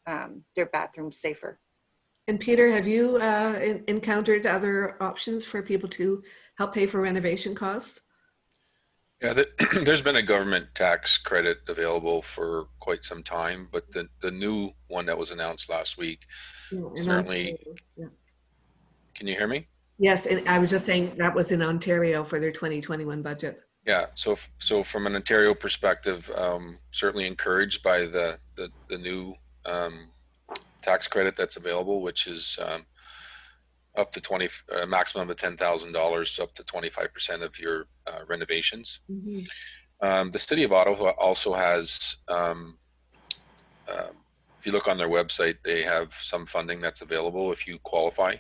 their bathrooms safer.
And Peter, have you encountered other options for people to help pay for renovation costs?
Yeah, there's been a government tax credit available for quite some time, but the new one that was announced last week,
Yeah,
certainly,
yeah.
can you hear me?
Yes, and I was just saying that was in Ontario for their 2021 budget.
Yeah, so from an Ontario perspective, certainly encouraged by the new tax credit that's available, which is up to maximum of $10,000, up to 25% of your renovations. The city of Ottawa also has, if you look on their website, they have some funding that's available if you qualify.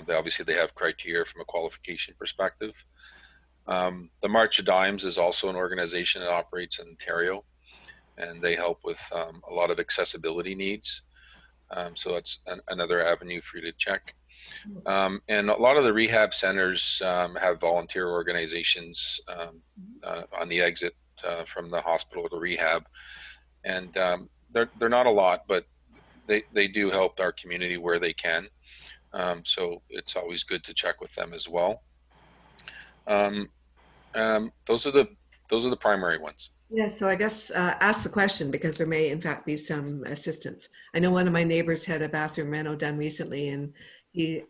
They have criteria from a qualification perspective. The March of Dimes is also an organization that operates in Ontario, and they help with a lot of accessibility needs. So that's another avenue for you to check. And a lot of the rehab centers have volunteer organizations on the exit from the hospital to rehab, and they're not a lot, but they do help our community where they can. So it's always good to check with them as well. Those are the primary ones.
Yeah, so I guess ask the question, because there may in fact be some assistance. I know one of my neighbors had a bathroom reno done recently, and he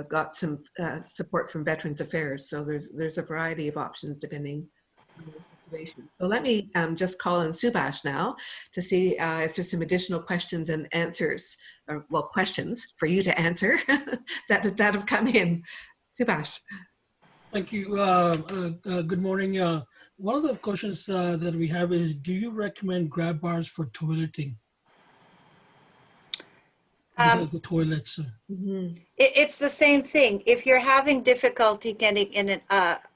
got some support from Veterans Affairs. So there's a variety of options depending on the situation. So let me just call in Subhash now to see if there's some additional questions and answers, or well, questions for you to answer that have come in. Subhash.
Thank you. Good morning. One of the questions that we have is, do you recommend grab bars for toileting? Because the toilets.
It's the same thing. If you're having difficulty getting in and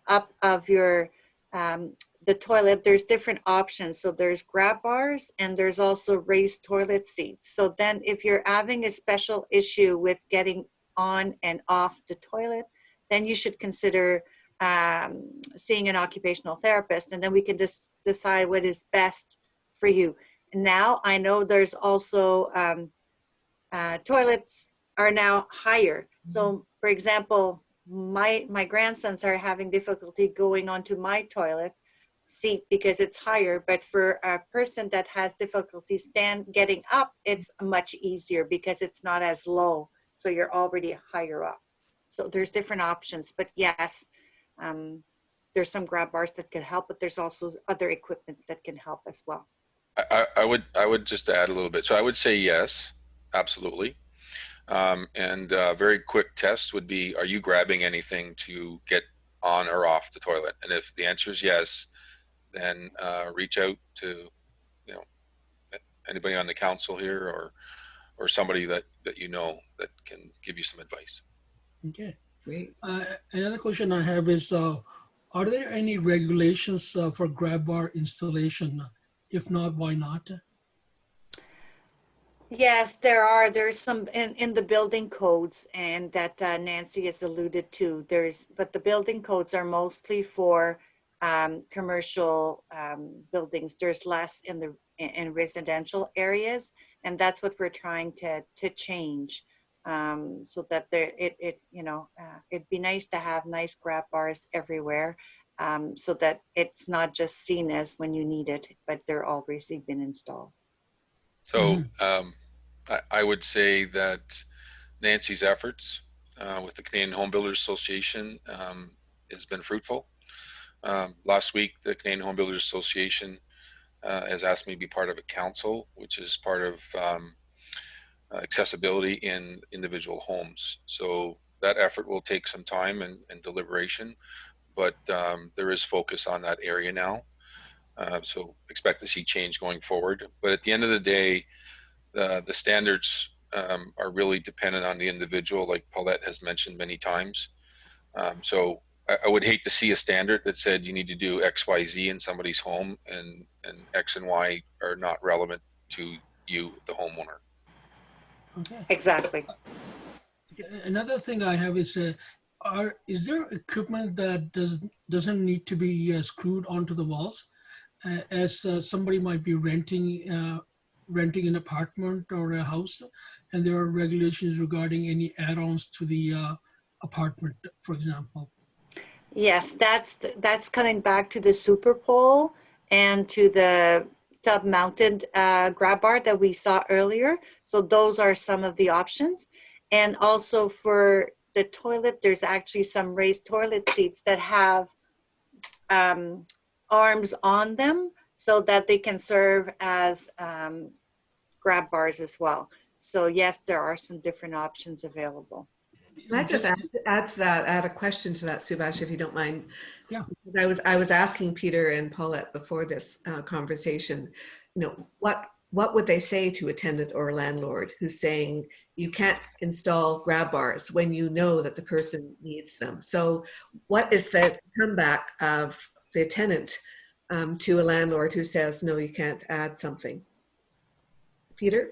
up of your the toilet, there's different options. So there's grab bars, and there's also raised toilet seats. So then if you're having a special issue with getting on and off the toilet, then you should consider seeing an occupational therapist, and then we can just decide what is best for you. Now I know there's also toilets are now higher. So for example, my grandsons are having difficulty going onto my toilet seat because it's higher, but for a person that has difficulty getting up, it's much easier because it's not as low. So you're already higher up. So there's different options, but yes, there's some grab bars that can help, but there's also other equipments that can help as well.
I would just add a little bit. So I would say yes, absolutely. And a very quick test would be, are you grabbing anything to get on or off the toilet? And if the answer is yes, then reach out to, you know, anybody on the council here or somebody that you know that can give you some advice.
Okay.
Great.
Another question I have is, are there any regulations for grab bar installation? If not, why not?
Yes, there are. There's some in the building codes, and that Nancy has alluded to. But the building codes are mostly for commercial buildings. There's less in residential areas, and that's what we're trying to change. So that it'd be nice to have nice grab bars everywhere, so that it's not just seen as when you need it, but they're already been installed.
So I would say that Nancy's efforts with the Canadian Home Builders Association has been fruitful. Last week, the Canadian Home Builders Association has asked me to be part of a council, which is part of accessibility in individual homes. So that effort will take some time and deliberation, but there is focus on that area now. So expect to see change going forward. But at the end of the day, the standards are really dependent on the individual, like Paulette has mentioned many times. So I would hate to see a standard that said you need to do X, Y, Z in somebody's home, and X and Y are not relevant to you, the homeowner.
Okay.
Exactly.
Another thing I have is, is there equipment that doesn't need to be screwed onto the walls, as somebody might be renting an apartment or a house, and there are regulations regarding any add-ons to the apartment, for example?
Yes, that's coming back to the super pole and to the tub mounted grab bar that we saw earlier. So those are some of the options. And also for the toilet, there's actually some raised toilet seats that have arms on them so that they can serve as grab bars as well. So yes, there are some different options available.
Can I just add a question to that, Subhash, if you don't mind?
Yeah.
I was asking Peter and Paulette before this conversation, what would they say to a tenant or a landlord who's saying you can't install grab bars when you know that the person needs them? So what is the comeback of the tenant to a landlord who says, no, you can't add something? Peter,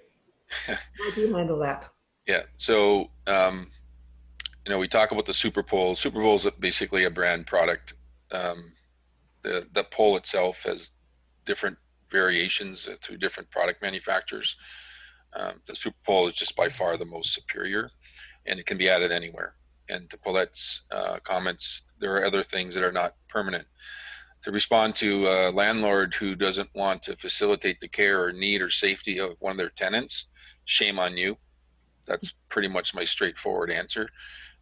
how do you handle that?
Yeah, so we talk about the Super Pole. Super Pole is basically a brand product. The pole itself has different variations through different product manufacturers. The Super Pole is just by far the most superior, and it can be added anywhere. And to Paulette's comments, there are other things that are not permanent. To respond to a landlord who doesn't want to facilitate the care or need or safety of one of their tenants, shame on you. That's pretty much my straightforward answer.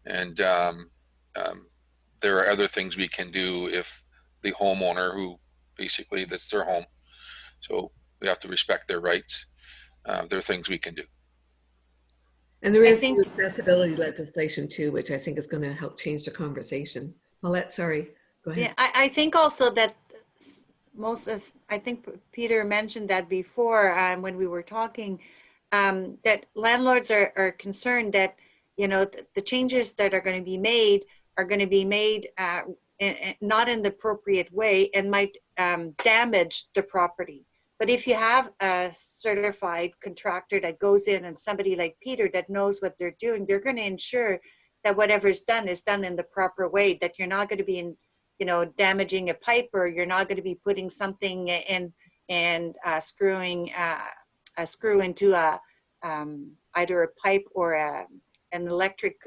And there are other things we can do if the homeowner, who basically that's their home, so we have to respect their rights. There are things we can do.
And there is accessibility legislation too, which I think is going to help change the conversation. Paulette, sorry, go ahead.
Yeah, I think also that I think Peter mentioned that before when we were talking, that landlords are concerned that, the changes that are going to be made not in the appropriate way and might damage the property. But if you have a certified contractor that goes in and somebody like Peter that knows what they're doing, they're going to ensure that whatever is done in the proper way, that you're not going to be in, damaging a pipe, or you're not going to be putting something in and screwing a screw into either a pipe or an electric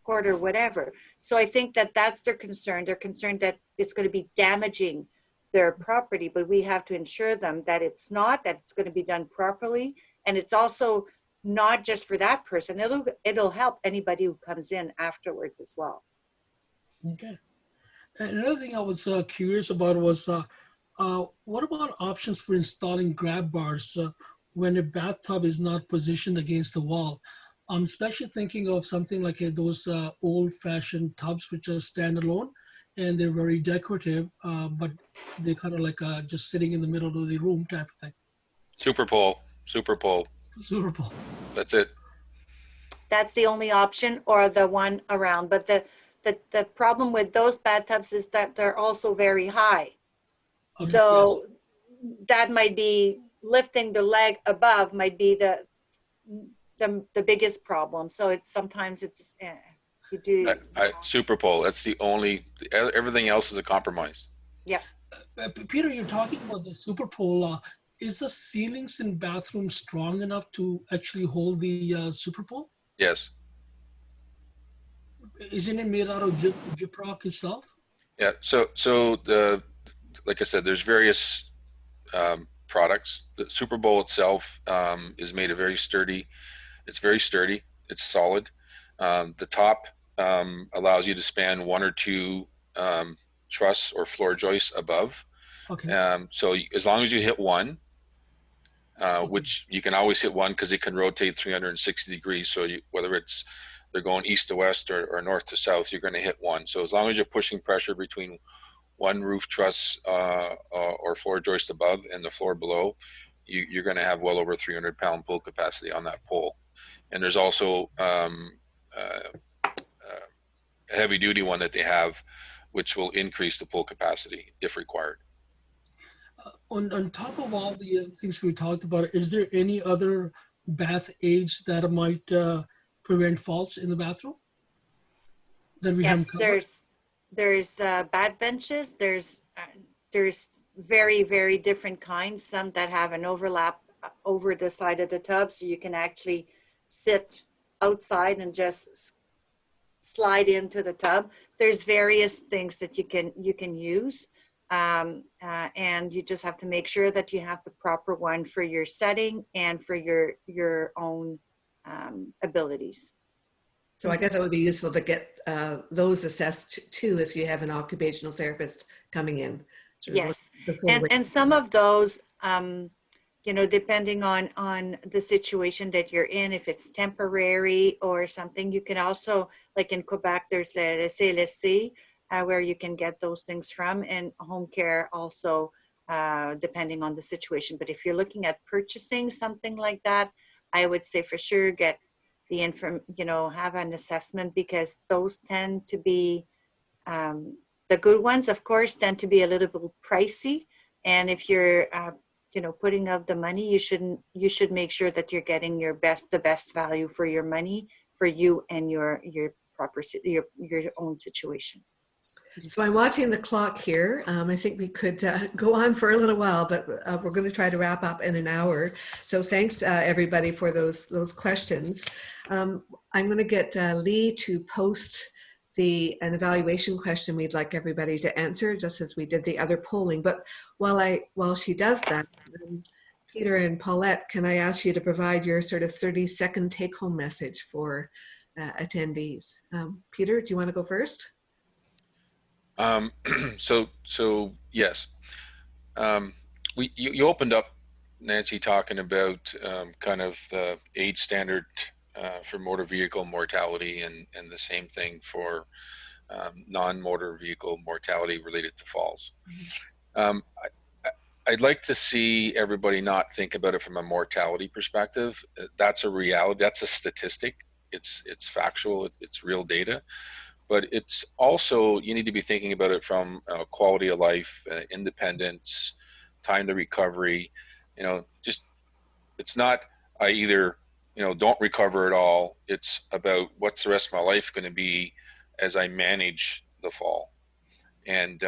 cord or whatever. So I think that that's their concern. They're concerned that it's going to be damaging their property, but we have to ensure them that it's not, that it's going to be done properly. And it's also not just for that person. It'll help anybody who comes in afterwards as well.
Okay. And another thing I was curious about was, what about options for installing grab bars when a bathtub is not positioned against the wall? I'm especially thinking of something like those old-fashioned tubs which are standalone, and they're very decorative, but they're kind of like just sitting in the middle of the room type of thing.
Super pole.
Super Bowl.
That's it.
That's the only option, or the one around. But the problem with those bathtubs is that they're also very high.
Okay,
So that might be lifting the leg above might be the biggest problem. So sometimes you do.
Super pole. That's the only, everything else is a compromise.
Yeah.
Peter, you're talking about the Super Bowl. Is the ceilings in bathrooms strong enough to actually hold the Super Bowl?
Yes.
Isn't it made out of gyprock itself?
Yeah. So like I said, there's various products. The Super Bowl itself is made of very sturdy. It's very sturdy. It's solid. The top allows you to span one or two truss or floor joists above.
Okay.
So as long as you hit one,
Okay.
which you can always hit one because it can rotate 360 degrees. So whether they're going east to west or north to south, you're going to hit one. So as long as you're pushing pressure between one roof truss or floor joist above and the floor below, you're going to have well over 300-pound pull capacity on that pole. And there's also a heavy duty one that they have, which will increase the pull capacity if required.
On top of all the things we talked about, is there any other bath aids that might prevent faults in the bathroom that we haven't covered?
Yes, there's bath benches. There's very, very different kinds. Some that have an overlap over the side of the tub, so you can actually sit outside and just slide into the tub. There's various things that you can use. And you just have to make sure that you have the proper one for your setting and for your own abilities.
So I guess it would be useful to get those assessed too if you have an occupational therapist coming in.
Yes, and some of those, depending on the situation that you're in, if it's temporary or something, you can also, like in Quebec, there's the CLSC, where you can get those things from, and home care also, depending on the situation. But if you're looking at purchasing something like that, I would say for sure get the have an assessment, because those tend to be, the good ones, of course, tend to be a little bit pricey. And if you're, putting up the money, you should make sure that you're getting the best value for your money for you and your own situation.
So I'm watching the clock here. I think we could go on for a little while, but we're going to try to wrap up in an hour. So thanks everybody for those questions. I'm going to get Lee to post an evaluation question we'd like everybody to answer, just as we did the other polling. But while she does that, Peter and Paulette, can I ask you to provide your sort of 30-second take-home message for attendees? Peter, do you want to go first?
So yes, you opened up, Nancy, talking about kind of the age standard for motor vehicle mortality, and the same thing for non-motor vehicle mortality related to falls. I'd like to see everybody not think about it from a mortality perspective. That's a reality. That's a statistic. It's factual. It's real data. But it's also, you need to be thinking about it from quality of life, independence, time to recovery. Just, it's not, I either don't recover it all. It's about what's the rest of my life going to be as I manage the fall. And,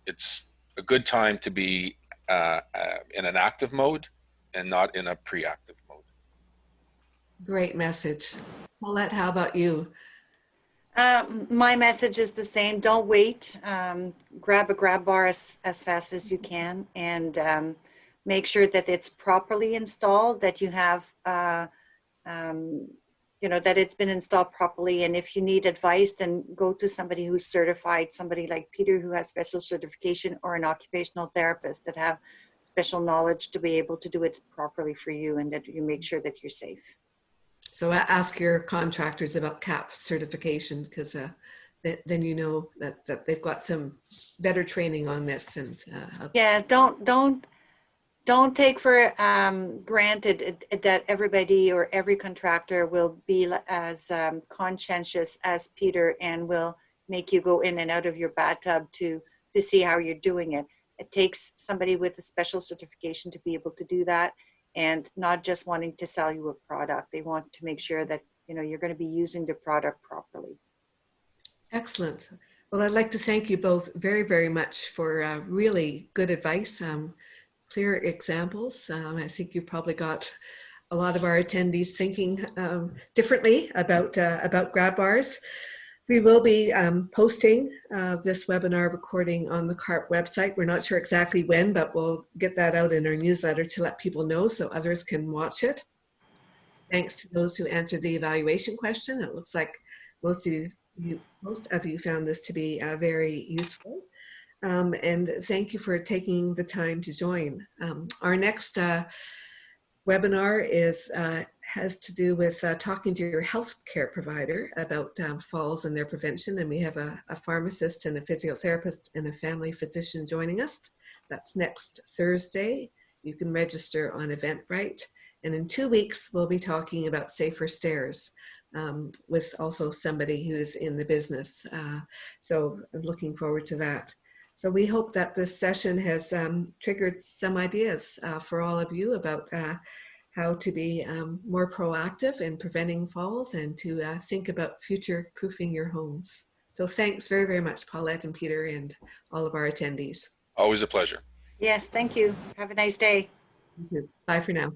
it's a good time to be in an active mode and not in a pre-active mode.
Great message. Paulette, how about you?
My message is the same. Don't wait. Grab a grab bar as fast as you can, and make sure that it's properly installed, that you have, that it's been installed properly. And if you need advice, then go to somebody who's certified, somebody like Peter who has special certification, or an occupational therapist that have special knowledge to be able to do it properly for you, and that you make sure that you're safe.
So ask your contractors about CAP certification, because then you know that they've got some better training on this. And
Yeah, don't take for granted that everybody or every contractor will be as conscientious as Peter and will make you go in and out of your bathtub to see how you're doing it. It takes somebody with a special certification to be able to do that, and not just wanting to sell you a product. They want to make sure that you're going to be using the product properly.
Excellent. Well, I'd like to thank you both very, very much for really good advice, clear examples. I think you've probably got a lot of our attendees thinking differently about grab bars. We will be posting this webinar recording on the CARP website. We're not sure exactly when, but we'll get that out in our newsletter to let people know so others can watch it. Thanks to those who answered the evaluation question. It looks like most of you found this to be very useful. And thank you for taking the time to join. Our next webinar has to do with talking to your healthcare provider about falls and their prevention. And we have a pharmacist and a physiotherapist and a family physician joining us. That's next Thursday. You can register on Eventbrite. And in 2 weeks, we'll be talking about safer stairs with also somebody who is in the business. So I'm looking forward to that. So we hope that this session has triggered some ideas for all of you about how to be more proactive in preventing falls and to think about future-proofing your homes. So thanks very, very much, Paulette and Peter and all of our attendees.
Always a pleasure.
Yes, thank you. Have a nice day.
Bye for now.